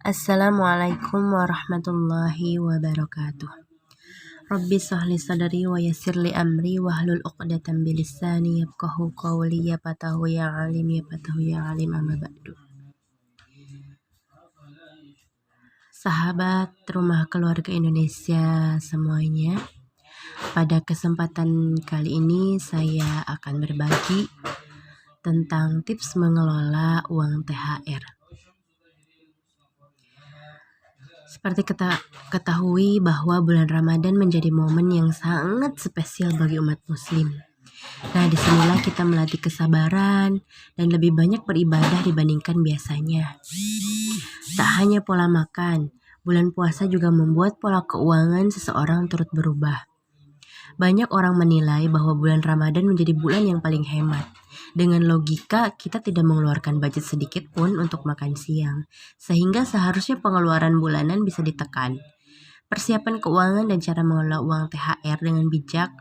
Assalamualaikum warahmatullahi wabarakatuh. Rabbi shrah sadri wa yassir li amri wahlul 'uqdatam min lisani yafqahu qawli ya fatahu ya alim amma ba'du. Sahabat rumah keluarga Indonesia semuanya, pada kesempatan kali ini saya akan berbagi tentang tips mengelola uang THR. Seperti kita ketahui bahwa bulan Ramadan menjadi momen yang sangat spesial bagi umat muslim. Nah, disinilah kita melatih kesabaran dan lebih banyak beribadah dibandingkan biasanya. Tak hanya pola makan, bulan puasa juga membuat pola keuangan seseorang turut berubah. Banyak orang menilai bahwa bulan Ramadan menjadi bulan yang paling hemat. Dengan logika, kita tidak mengeluarkan budget sedikit pun untuk makan siang, sehingga seharusnya pengeluaran bulanan bisa ditekan. Persiapan keuangan dan cara mengelola uang THR dengan bijak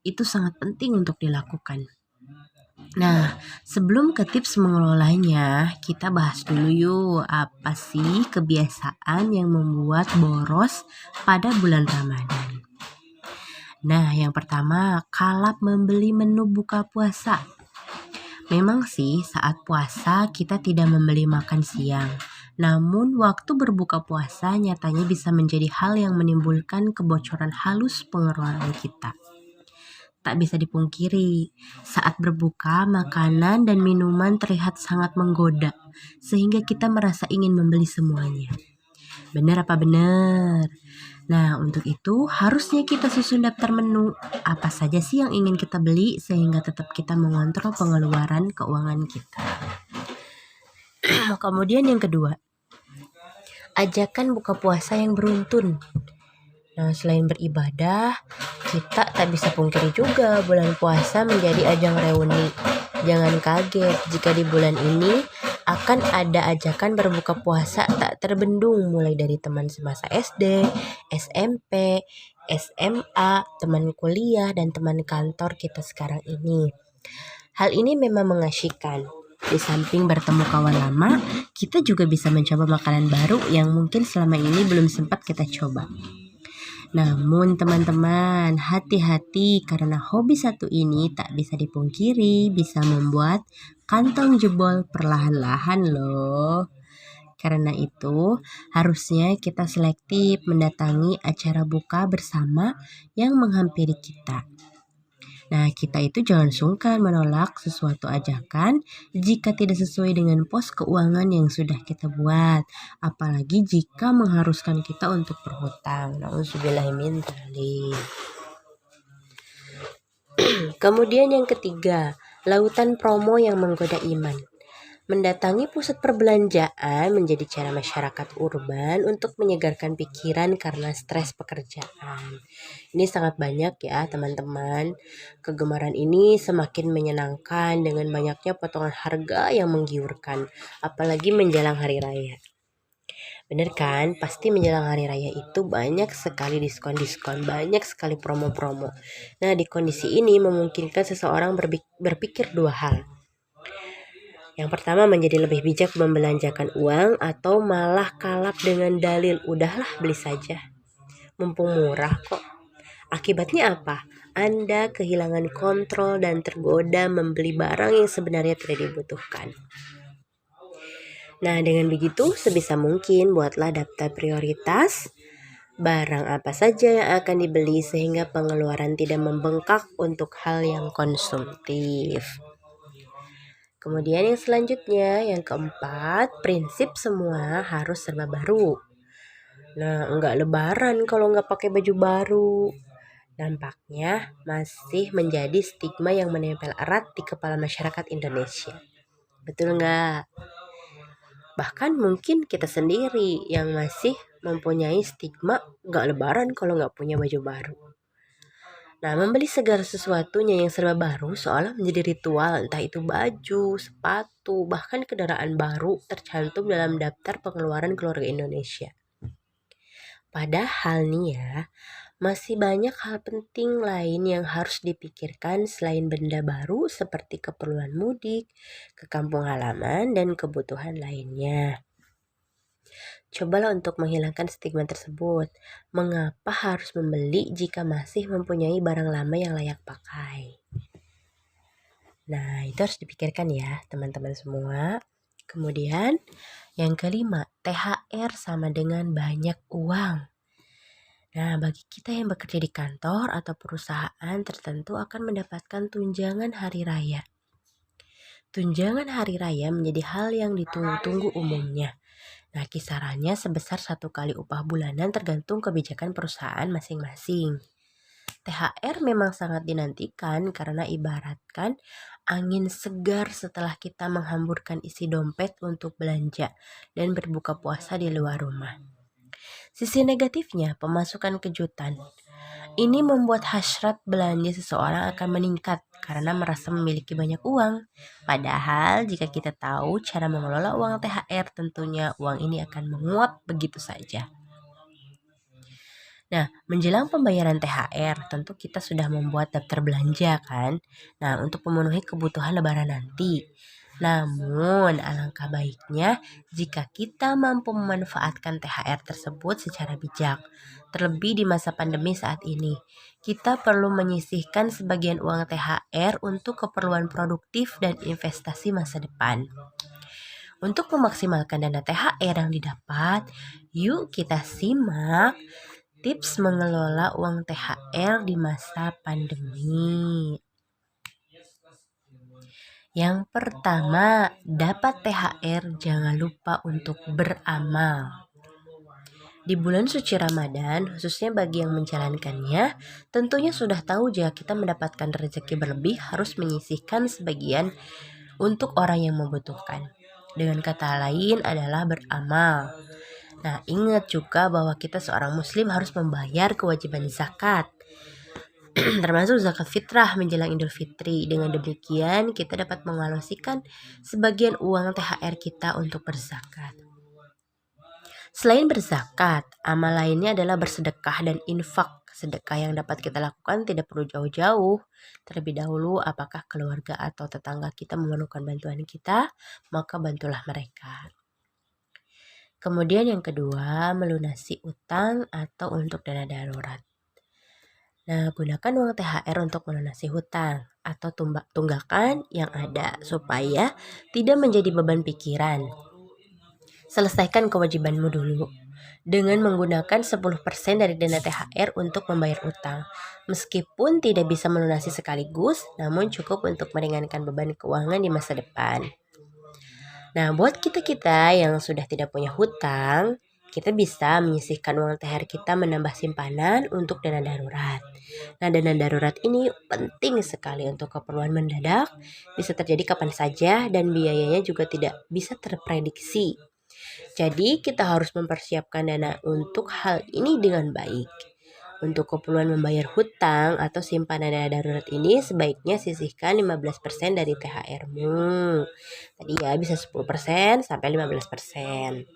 itu sangat penting untuk dilakukan. Nah, sebelum ke tips mengelolanya, kita bahas dulu yuk, apa sih kebiasaan yang membuat boros pada bulan Ramadan. Nah, yang pertama, kalap membeli menu buka puasa. Memang sih saat puasa kita tidak membeli makan siang. Namun waktu berbuka puasa nyatanya bisa menjadi hal yang menimbulkan kebocoran halus pengeluaran kita. Tak bisa dipungkiri, saat berbuka makanan dan minuman terlihat sangat menggoda, sehingga kita merasa ingin membeli semuanya. Benar apa benar? Nah, untuk itu harusnya kita susun daftar menu. Apa saja sih yang ingin kita beli sehingga tetap kita mengontrol pengeluaran keuangan kita. Kemudian yang kedua, ajakan buka puasa yang beruntun. Nah, selain beribadah, kita tak bisa pungkiri juga bulan puasa menjadi ajang reuni. Jangan kaget jika di bulan ini akan ada ajakan berbuka puasa tak terbendung, mulai dari teman semasa SD, SMP, SMA, teman kuliah, dan teman kantor kita sekarang ini. Hal ini memang mengasyikkan. Di samping bertemu kawan lama, kita juga bisa mencoba makanan baru yang mungkin selama ini belum sempat kita coba. Namun teman-teman, hati-hati karena hobi satu ini tak bisa dipungkiri bisa membuat kantong jebol perlahan-lahan loh. Karena itu, harusnya kita selektif mendatangi acara buka bersama yang menghampiri kita. Nah, kita itu jangan sungkan menolak sesuatu ajakan jika tidak sesuai dengan pos keuangan yang sudah kita buat. Apalagi jika mengharuskan kita untuk berhutang. Nauzubillahimindzalik. Kemudian yang ketiga, lautan promo yang menggoda iman. Mendatangi pusat perbelanjaan menjadi cara masyarakat urban untuk menyegarkan pikiran karena stres pekerjaan. Ini sangat banyak ya teman-teman. Kegemaran ini semakin menyenangkan dengan banyaknya potongan harga yang menggiurkan, apalagi menjelang hari raya. Bener kan? Pasti menjelang hari raya itu banyak sekali diskon-diskon, banyak sekali promo-promo. Nah, di kondisi ini memungkinkan seseorang berpikir dua hal. Yang pertama, menjadi lebih bijak membelanjakan uang atau malah kalap dengan dalil, udahlah beli saja, mumpung murah kok. Akibatnya apa? Anda kehilangan kontrol dan tergoda membeli barang yang sebenarnya tidak dibutuhkan. Nah, dengan begitu sebisa mungkin buatlah daftar prioritas barang apa saja yang akan dibeli sehingga pengeluaran tidak membengkak untuk hal yang konsumtif. Kemudian yang selanjutnya, yang keempat, prinsip semua harus serba baru. Nah, enggak lebaran kalau enggak pakai baju baru. Nampaknya masih menjadi stigma yang menempel erat di kepala masyarakat Indonesia. Betul enggak? Bahkan mungkin kita sendiri yang masih mempunyai stigma enggak lebaran kalau enggak punya baju baru. Nah, membeli segala sesuatunya yang serba baru seolah menjadi ritual, entah itu baju, sepatu, bahkan kendaraan baru tercantum dalam daftar pengeluaran keluarga Indonesia. Padahal nih ya, masih banyak hal penting lain yang harus dipikirkan selain benda baru seperti keperluan mudik, ke kampung halaman, dan kebutuhan lainnya. Cobalah untuk menghilangkan stigma tersebut. Mengapa harus membeli jika masih mempunyai barang lama yang layak pakai? Nah, itu harus dipikirkan ya, teman-teman semua. Kemudian, yang kelima, THR sama dengan banyak uang. Nah, bagi kita yang bekerja di kantor atau perusahaan tertentu akan mendapatkan tunjangan hari raya. Tunjangan hari raya menjadi hal yang ditunggu-tunggu umumnya. Nah, kisarannya sebesar 1 kali upah bulanan tergantung kebijakan perusahaan masing-masing. THR memang sangat dinantikan karena ibaratkan angin segar setelah kita menghamburkan isi dompet untuk belanja dan berbuka puasa di luar rumah. Sisi negatifnya, pemasukan kejutan. Ini membuat hasrat belanja seseorang akan meningkat karena merasa memiliki banyak uang. Padahal jika kita tahu cara mengelola uang THR, tentunya uang ini akan menguap begitu saja. Nah, menjelang pembayaran THR, tentu kita sudah membuat daftar belanja kan? Nah, untuk memenuhi kebutuhan lebaran nanti. Namun, alangkah baiknya jika kita mampu memanfaatkan THR tersebut secara bijak. Terlebih di masa pandemi saat ini, kita perlu menyisihkan sebagian uang THR untuk keperluan produktif dan investasi masa depan. Untuk memaksimalkan dana THR yang didapat, yuk kita simak tips mengelola uang THR di masa pandemi. Yang pertama, dapat THR jangan lupa untuk beramal. Di bulan suci Ramadan, khususnya bagi yang menjalankannya, tentunya sudah tahu jika kita mendapatkan rezeki berlebih harus menyisihkan sebagian untuk orang yang membutuhkan. Dengan kata lain adalah beramal. Nah, ingat juga bahwa kita seorang muslim harus membayar kewajiban zakat. Termasuk zakat fitrah menjelang Idul Fitri. Dengan demikian, kita dapat mengalokasikan sebagian uang THR kita untuk berzakat. Selain berzakat, amal lainnya adalah bersedekah dan infak. Sedekah yang dapat kita lakukan tidak perlu jauh-jauh. Terlebih dahulu, apakah keluarga atau tetangga kita memerlukan bantuan kita, maka bantulah mereka. Kemudian yang kedua, melunasi utang atau untuk dana darurat. Nah, gunakan uang THR untuk melunasi hutang atau tunggakan yang ada supaya tidak menjadi beban pikiran. Selesaikan kewajibanmu dulu dengan menggunakan 10% dari dana THR untuk membayar utang. Meskipun tidak bisa melunasi sekaligus, namun cukup untuk meringankan beban keuangan di masa depan. Nah, buat kita-kita yang sudah tidak punya hutang, kita bisa menyisihkan uang THR kita menambah simpanan untuk dana darurat. Nah, dana darurat ini penting sekali untuk keperluan mendadak, bisa terjadi kapan saja dan biayanya juga tidak bisa terprediksi. Jadi, kita harus mempersiapkan dana untuk hal ini dengan baik. Untuk keperluan membayar hutang atau simpanan dana darurat ini sebaiknya sisihkan 15% dari THR-mu. Tadi ya bisa 10% sampai 15%.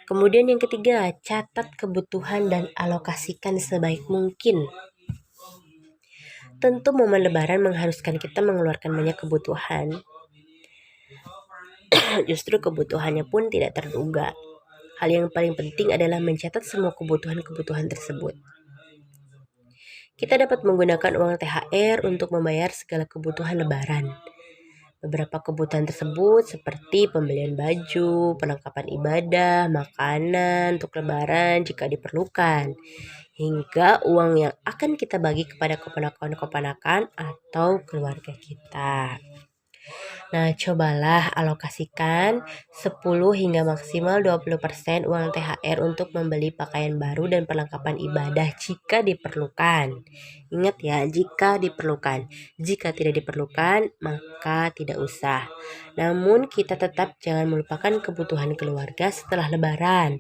Kemudian yang ketiga, catat kebutuhan dan alokasikan sebaik mungkin. Tentu momen lebaran mengharuskan kita mengeluarkan banyak kebutuhan. Justru kebutuhannya pun tidak terduga. Hal yang paling penting adalah mencatat semua kebutuhan-kebutuhan tersebut. Kita dapat menggunakan uang THR untuk membayar segala kebutuhan lebaran. Beberapa kebutuhan tersebut seperti pembelian baju, perlengkapan ibadah, makanan untuk lebaran jika diperlukan, hingga uang yang akan kita bagi kepada keponakan-keponakan atau keluarga kita. Nah, cobalah alokasikan 10 hingga maksimal 20% uang THR untuk membeli pakaian baru dan perlengkapan ibadah jika diperlukan. Ingat ya, jika diperlukan. Jika tidak diperlukan, maka tidak usah. Namun, kita tetap jangan melupakan kebutuhan keluarga setelah lebaran.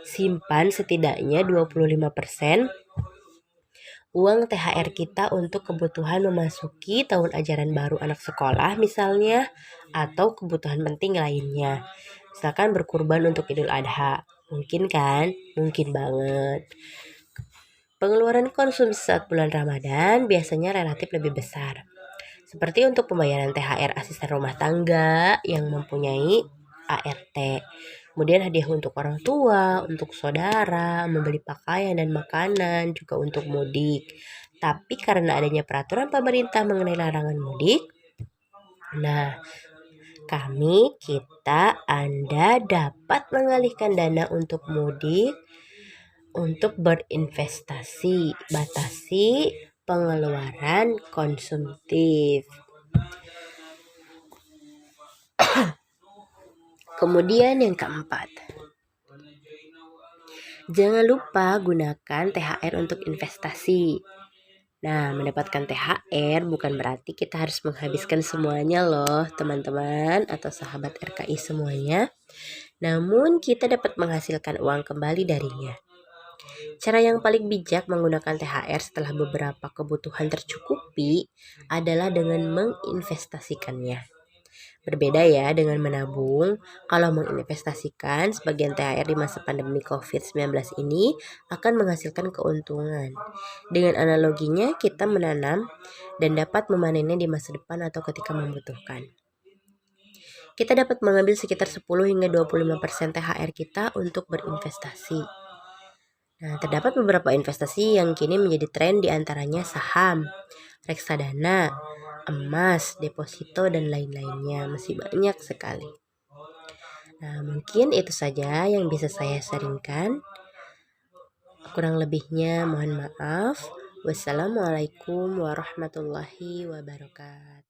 Simpan setidaknya 25% uang THR kita untuk kebutuhan memasuki tahun ajaran baru anak sekolah misalnya, atau kebutuhan penting lainnya. Misalkan berkurban untuk Idul Adha. Mungkin kan? Mungkin banget. Pengeluaran konsumsi saat bulan Ramadan biasanya relatif lebih besar. Seperti untuk pembayaran THR asisten rumah tangga yang mempunyai ART. Kemudian hadiah untuk orang tua, untuk saudara, membeli pakaian dan makanan, juga untuk mudik. Tapi karena adanya peraturan pemerintah mengenai larangan mudik, nah Anda dapat mengalihkan dana untuk mudik untuk berinvestasi. Batasi pengeluaran konsumtif. Kemudian yang keempat, jangan lupa gunakan THR untuk investasi. Nah, mendapatkan THR bukan berarti kita harus menghabiskan semuanya loh, teman-teman atau sahabat RKI semuanya. Namun, kita dapat menghasilkan uang kembali darinya. Cara yang paling bijak menggunakan THR setelah beberapa kebutuhan tercukupi adalah dengan menginvestasikannya. Berbeda ya dengan menabung. Kalau menginvestasikan, sebagian THR di masa pandemi COVID-19 ini akan menghasilkan keuntungan. Dengan analoginya, kita menanam dan dapat memanennya di masa depan atau ketika membutuhkan. Kita dapat mengambil sekitar 10 hingga 25% THR kita untuk berinvestasi. Nah, terdapat beberapa investasi yang kini menjadi tren, di antaranya saham, reksadana, emas, deposito, dan lain-lainnya. Masih banyak sekali. Nah, mungkin itu saja yang bisa saya sharingkan. Kurang lebihnya mohon maaf. Wassalamualaikum warahmatullahi wabarakatuh.